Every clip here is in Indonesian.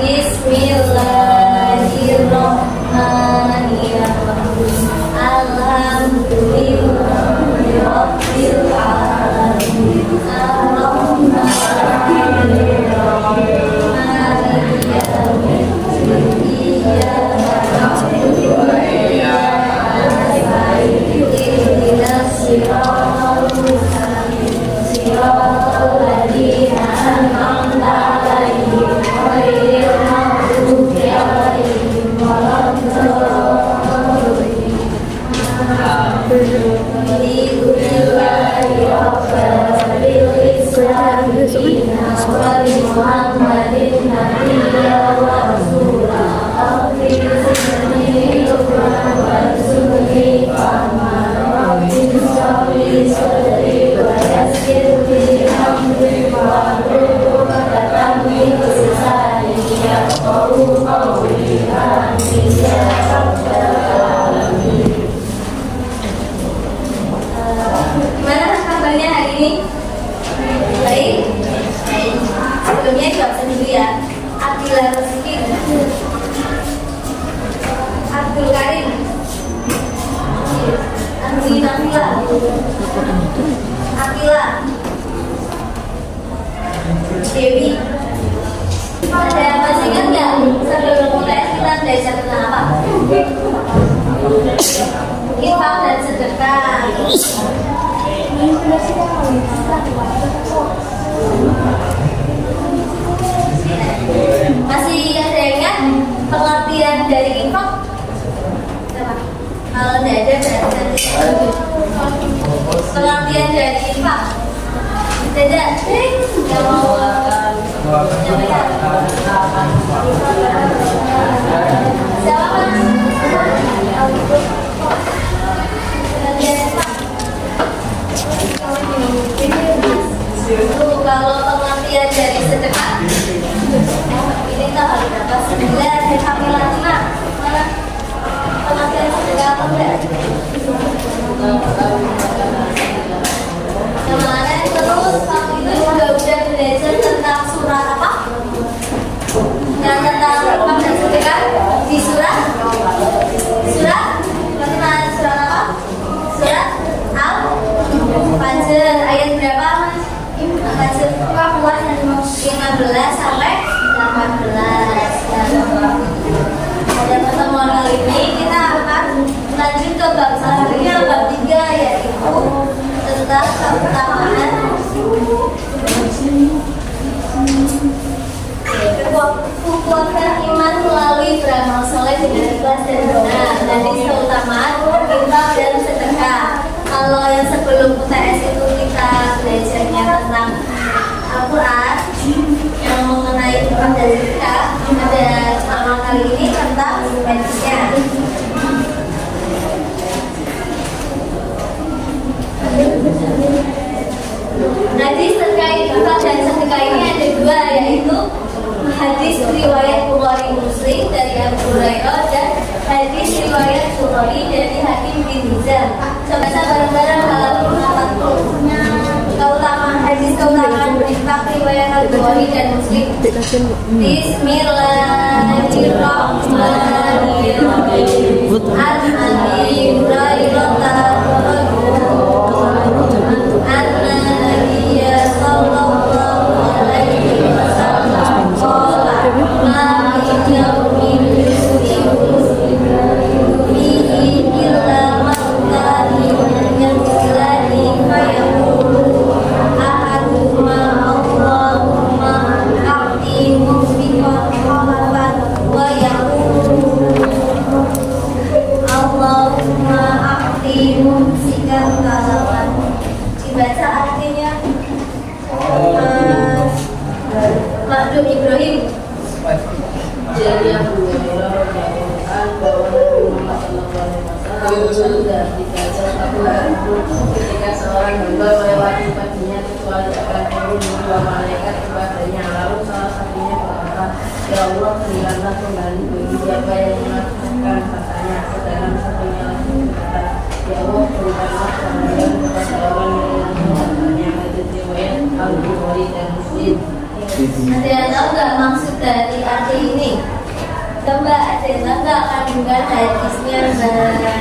Bismillahirrahmanirrahim. Alhamdulillahirabbil alamin. Arrahmanirrahim. Maliki yaumiddin. Iyyaka na'budu wa iyyaka nasta'in. Ihdinas siratal mustaqim. Siratal ladzina an'amta 'alaihim ghairil maghdubi 'alaihim waladdallin. Alhamdulillahi rabbil alamin. Wa bi Muhammadin nabiyyan wa rasulan. Aghfir li warzuqni fahman. Rabbi shrah li sadri wa yassir li amri wahlul 'uqdatam min lisani yafqahu qawli. Amin ya rabbal alamin. Gimana kabarnya hari ini? Baik? Baik. Sebelumnya jawab dulu ya. Abdillah Rizky, Abdul Karim, Andi Nabila, Akila, Dewi. Ada yang masih ingat nggak? Sebelum mulai kita belajar tentang apa? Infak dan sedekah. Masih ada yang ingat pengertian dari infak? Kalau tidak ada berarti pengertian dari infak. Tidak, yang mau siapa? Kalau pengertian dari sedekah ini tak harus dapat 9 Kamila 5. Mana pengertian sedekah apa enggak? Kemarin terus waktu itu juga udah belajar tentang surat apa? Yang tentang infak dan sedekah di surat bagaimana surat apa? Surat Al-Fajr ayat berapa? Al-Fajr 15 sampai 18. Pada pertemuan kali ini kita akan lanjut ke bab selanjutnya, bab 3, yaitu tentang keutamaan kekuatan iman melalui beramal soleh dengan ikhlas dan benar. Jadi keutamaan infak dan sedekah. Kalau yang sebelum UTS itu kita belajarnya tentang Al-Quran yang mengenai infak dan sedekah, ada amal kali ini tentang hadisnya. Hadis terkait infak dan sedekah ini ada 2, yaitu hadis riwayat Bukhari Muslim dari Abu Hurairah dan hadis riwayat Bukhari dari Hakim bin Hizam. Coba bareng-bareng halaman 40. Keutamaan hadis keutamaan infak riwayat Al-Bukhari dan Muslim. Bismillahirrahmanirrahim. An-Abi Hurairah dibaca artinya Makdum Ibrahim. Jadi yang sudah dibaca satu ketika seorang hamba melewati paginya kecuali akan turun dua malaikat kepadanya, lalu salah satunya berkata, ya Allah, berikanlah kembali bagi siapa yang melakukan katanya. Sedangkan satunya lagi berkata, ya Allah, berikanlah kembali kepada orang yang melakukannya. Hadis riwayat Al-Bukhari dan Muslim. Ada yang tahu nggak maksud dari arti ini? Mbak Elena,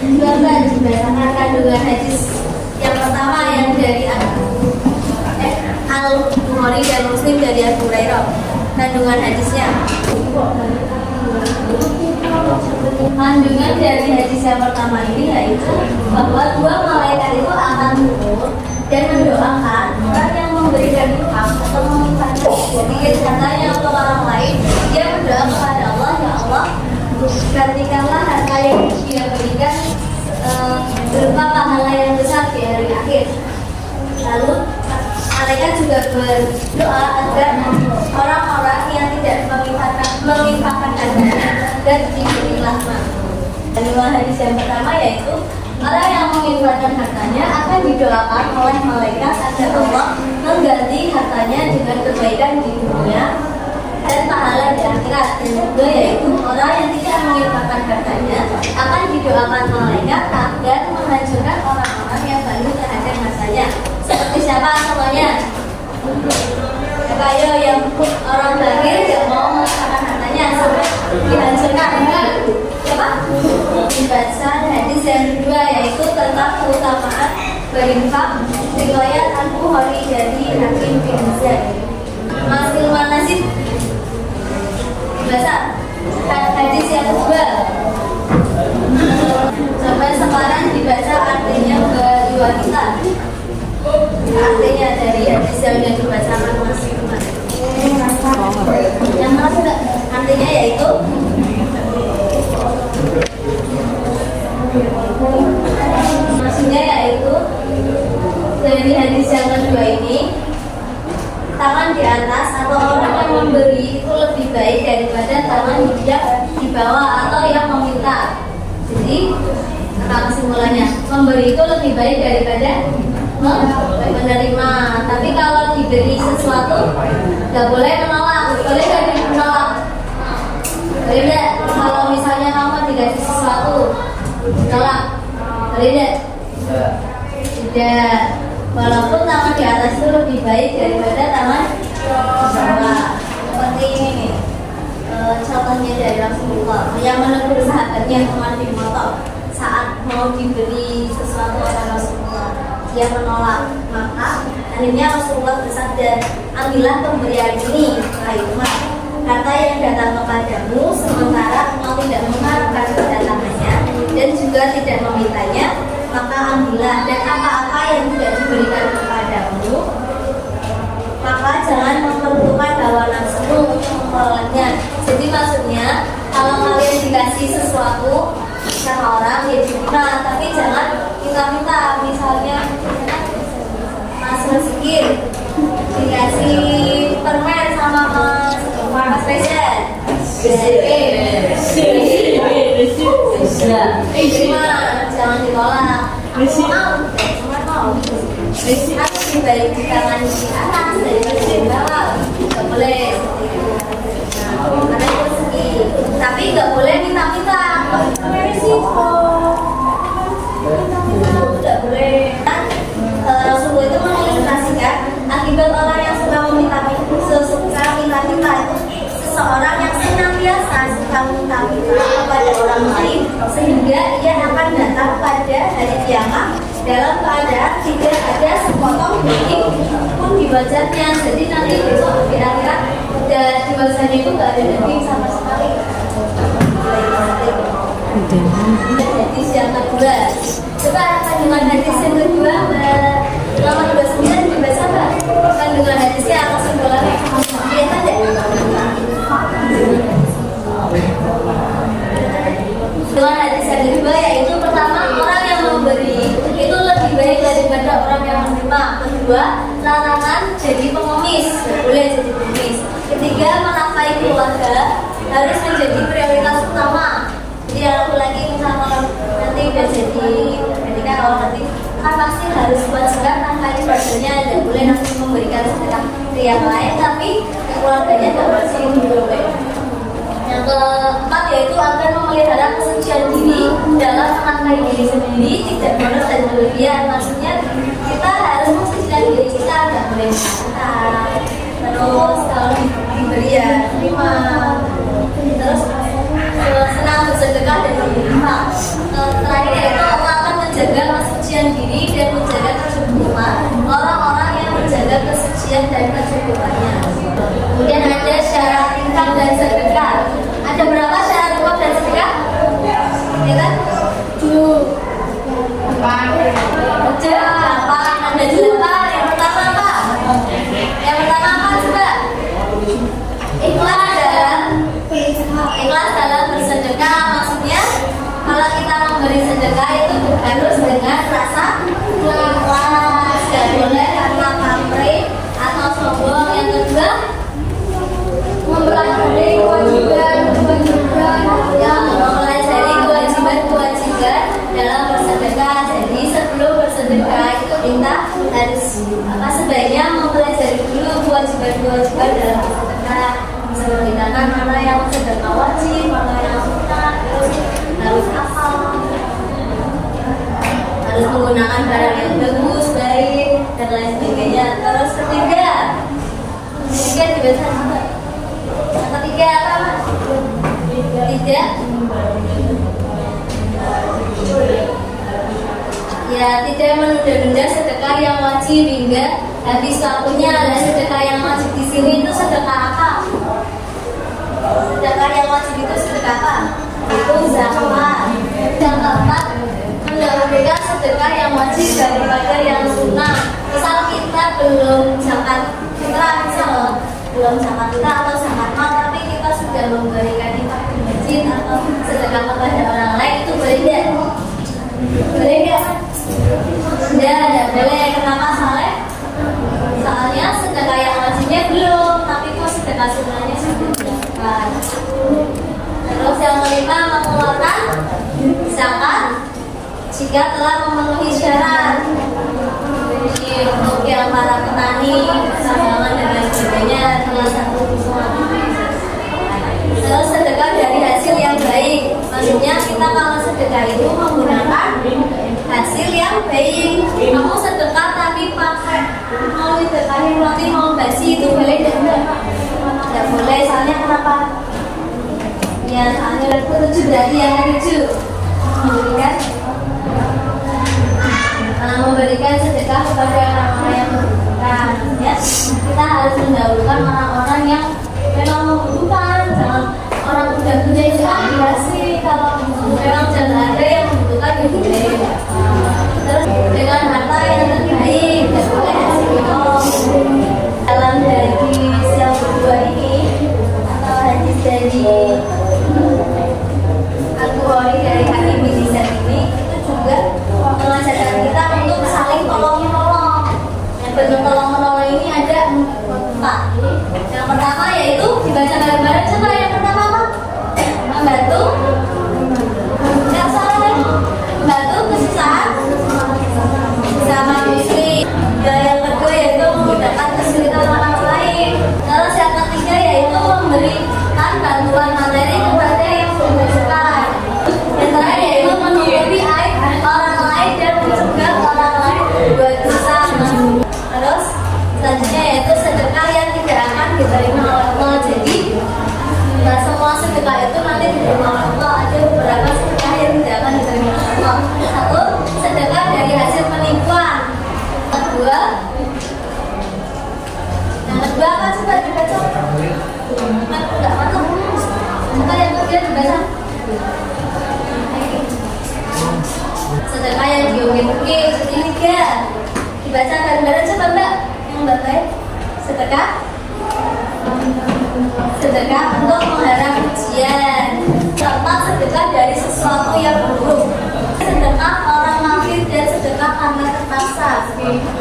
Mbak berdasarkan kandungan hadis yang pertama yang dari Al-Bukhari dan Muslim dari Abu Hurairah. Kandungan hadisnya. Kandungan dari hadis yang pertama ini yaitu bahwa dua malaikat itu akan turun dan mendoakan orang yang memberikan infak atau meminfakkan sedikit hartanya untuk orang lain. Dia berdoa kepada Allah, ya Allah, gantikanlah harta yang dia berikan berupa pahala yang besar di hari akhir. Lalu malaikat juga berdoa agar orang-orang yang tidak meminfakkan hartanya dan diberi rahmat. Kandungan hadis yang pertama yaitu orang yang menginfakkan hartanya akan didoakan oleh malaikat agar Allah mengganti hartanya dengan kebaikan di dunia dan pahala di akhirat. Dan juga yaitu orang yang tidak menginfakkan hartanya akan didoakan malaikat agar menghancurkan orang-orang yang baru terhadap masanya. Seperti siapa contohnya? Kayak yang orang bakir yang mau menginfakkan hartanya sampai dihancurkan. Siapa? Dibaca hadis yang kedua yaitu tentang keutamaan berinfak, riwayat Al-Bukhari dari Hakim bin Hizam. Mas Ilman Nasib dibaca hadis yang kedua sampai sekarang dibaca artinya bagi wanita. Artinya dari hadis yang dibacakan Mas Ilman. Yang mana sudah artinya yaitu maksudnya yaitu dari hadis yang kedua ini tangan di atas atau orang yang memberi itu lebih baik daripada tangan yang di bawah atau yang meminta. Jadi apa kesimpulannya? Memberi itu lebih baik daripada menerima. Tapi kalau diberi sesuatu nggak boleh menolak. Boleh nggak menolak? Boleh nggak? Kalau misalnya kamu dikasih sesuatu menolak, boleh nggak? Tidak. Walaupun tangan di atas itu lebih baik daripada tangan di bawah. Seperti ini nih, contohnya dari Rasulullah yang menegur sahabatnya Umar bin Khattab saat mau diberi sesuatu oleh Rasulullah. Dia menolak, maka akhirnya Rasulullah bersabda, ambillah pemberian ini, wahai Umar. Harta yang datang kepadamu sementara engkau tidak mengharapkan kedatangannya dan juga tidak memintanya, maka ambillah. Dan apa-apa yang tidak diberikan kepadamu, maka jangan memperlukan hawa nafsumu untuk memperolehnya. Jadi maksudnya kalau kalian dikasih sesuatu sama orang ya diterima, tapi jangan minta-minta. Misalnya Mas Rizky dikasih permen sama Mas Reza, jangan ditolak. Mau harus dibalik di tangan di atas daripada di bawah. Gak boleh karena itu rezeki. Tapi gak boleh minta-minta. Gak boleh. Rasulullah itu mengilustrasikan akibat orang yang suka meminta-minta itu seseorang yang senantiasa suka meminta-minta kepada orang lain sehingga ia akan datang pada hari kiamat dalam keadaan tidak ada sepotong daging pun di wajahnya. Jadi nanti besok di akhirat di wajahnya itu nggak ada daging sama sekali. Hadis yang kedua, coba kandungan hadis yang kedua nomor 29 dibaca Mbak. Kandungan hadisnya apa simbolannya? Kelihatan deh. Kandungan hadis yang kedua yaitu pertama, orang yang memberi itu lebih baik daripada orang yang menerima. Kedua, larangan jadi pengemis, boleh jadi pengemis. Ketiga, menafkahi keluarga harus menjadi prioritas utama. Jadi aku lagi misalnya nanti udah jadi kan kalau nanti kan pasti harus buat sedekah nafkahi keluarganya, dan boleh nanti memberikan sedekah ke yang lain tapi keluarganya nggak bersih boleh. Yang keempat yaitu akan memelihara kesucian diri dalam menafkahi diri sendiri, tidak boros dan berlebihan. Maksudnya kita harus mensucikan diberi kita nggak boleh minta. Terus kalau diberi ya terima. Terus senang bersedekah dan berinfak. Terakhir yaitu Allah akan menjaga kesucian diri dan menjaga kecukupan orang-orang yang menjaga kesucian dan kecukupannya. Kemudian ada syarat infak dan sedekah. Ada berapa syarat infak dan sedekah? Ya kan? Ada 8. Yang pertama apa? Yang pertama apa coba? Ikhlas dalam bersedekah. Maksudnya kalau kita memberi sedekah itu harus dengan rasa ikhlas, tidak boleh karena pamrih atau sombong. Yang kedua, mempelajari kewajiban dalam bersedekah. Jadi sebelum bersedekah itu kita harus sebaiknya mempelajari dulu kewajiban dalam bersedekah. Membedakan mana yang sedekah wajib, mana yang sunnah, harus hafal, harus menggunakan barang yang bagus, baik, dan lain sebagainya. Terus ketiga dibaca juga. Yang ketiga apa? Tidak menunda-nunda sedekah yang wajib hingga habis waktunya. Ada sedekah yang wajib di sini itu sedekah apa? Sedekah yang wajib itu sedekah apa? Itu zakat. Yang keempat, mendahulukan sedekah yang wajib daripada yang sunnah. Misal kita belum zakat fitrah, belum zakat fitrah atau zakat mal, tapi kita sudah memberikan infak di masjid atau sedekah kepada orang lain, itu boleh tidak? Boleh tidak? Tidak boleh. Kenapa Saleh? Soalnya sedekah yang wajibnya belum, tapi kok sedekah sunnahnya sudah dilakukan. Terus yang kelima, mengeluarkan zakat jika telah memenuhi syarat. Jadi untuk yang para petani, pertambangan dan lain sebagainya telah satu semua. Terus sedekah dari hasil yang baik. Maksudnya kita kalau sedekah itu menggunakan hasil yang baik. Kamu sedekah tapi pakai mau sedekahin roti mau basi, itu boleh tidak? Tidak boleh. Soalnya kenapa? Ya soalnya aku 7 berarti yang ke-7 memberikan sedekah kepada orang-orang yang membutuhkan. Ya, kita harus mendahulukan orang-orang yang memang membutuhkan. Jangan orang udah punya itu dikasih. Kalau memang jangan ada yang membutuhkan ya boleh. Terus dengan harta yang terbaik, dan boleh hasil dalam hadis yang kedua ini atau hadis dari Al-Bukhari dari Hakim bin Hizam ini, itu juga mengajarkan kita untuk saling tolong-menolong. Yang bentuk tolong-menolong ini ada 4. Yang pertama yaitu dibaca bareng-bareng. Coba yang pertama apa? Membantu yang salah, membantu kesusahan sama muslim. Yang kedua yaitu memudahkan kesulitan orang lain. Terus yang ketiga yaitu memberikan bantuan materi kepada yang membutuhkan. Yang terakhir yaitu menutupi aib orang lain dan mencegah orang lain berbuat dosa. Terus selanjutnya yaitu sedekah yang tidak akan diterima oleh Allah. Jadi tidak semua sedekah itu nanti diterima oleh Allah. Ada beberapa sedekah yang tidak akan diterima oleh Allah. Satu, sedekah dari hasil penipuan. Yang kedua apa? Coba dibaca. Tidak masuk. Coba yang kedua dibaca. Sedekah yang diungkit-ungkit. Ketiga, dibaca bareng-bareng. Coba Mbak, yang Mbak baik. Sedekah untuk mengharap ujian. Keempat, sedekah dari sesuatu yang buruk. Sedekah orang kafir dan sedekah karena terpaksa.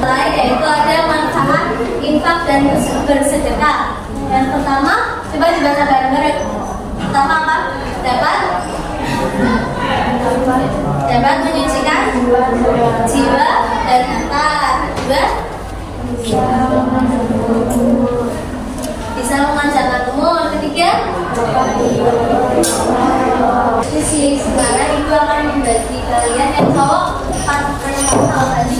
Lain yaitu ada manfaat infak dan bersedekah. Yang pertama, coba dibaca bareng-bareng. Pertama apa? Dapat menyucikan jiwa dan harta. Kedua, bisa memanjangkan umur. Ketiga, sisi sekarang ibu akan membagi kalian yang cowok 4 tadi.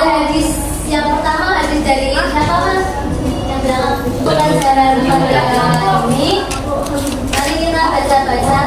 Hadis yang pertama hadis dari siapa mas? Yang bilang pelajaran pada ini. Mari kita baca-baca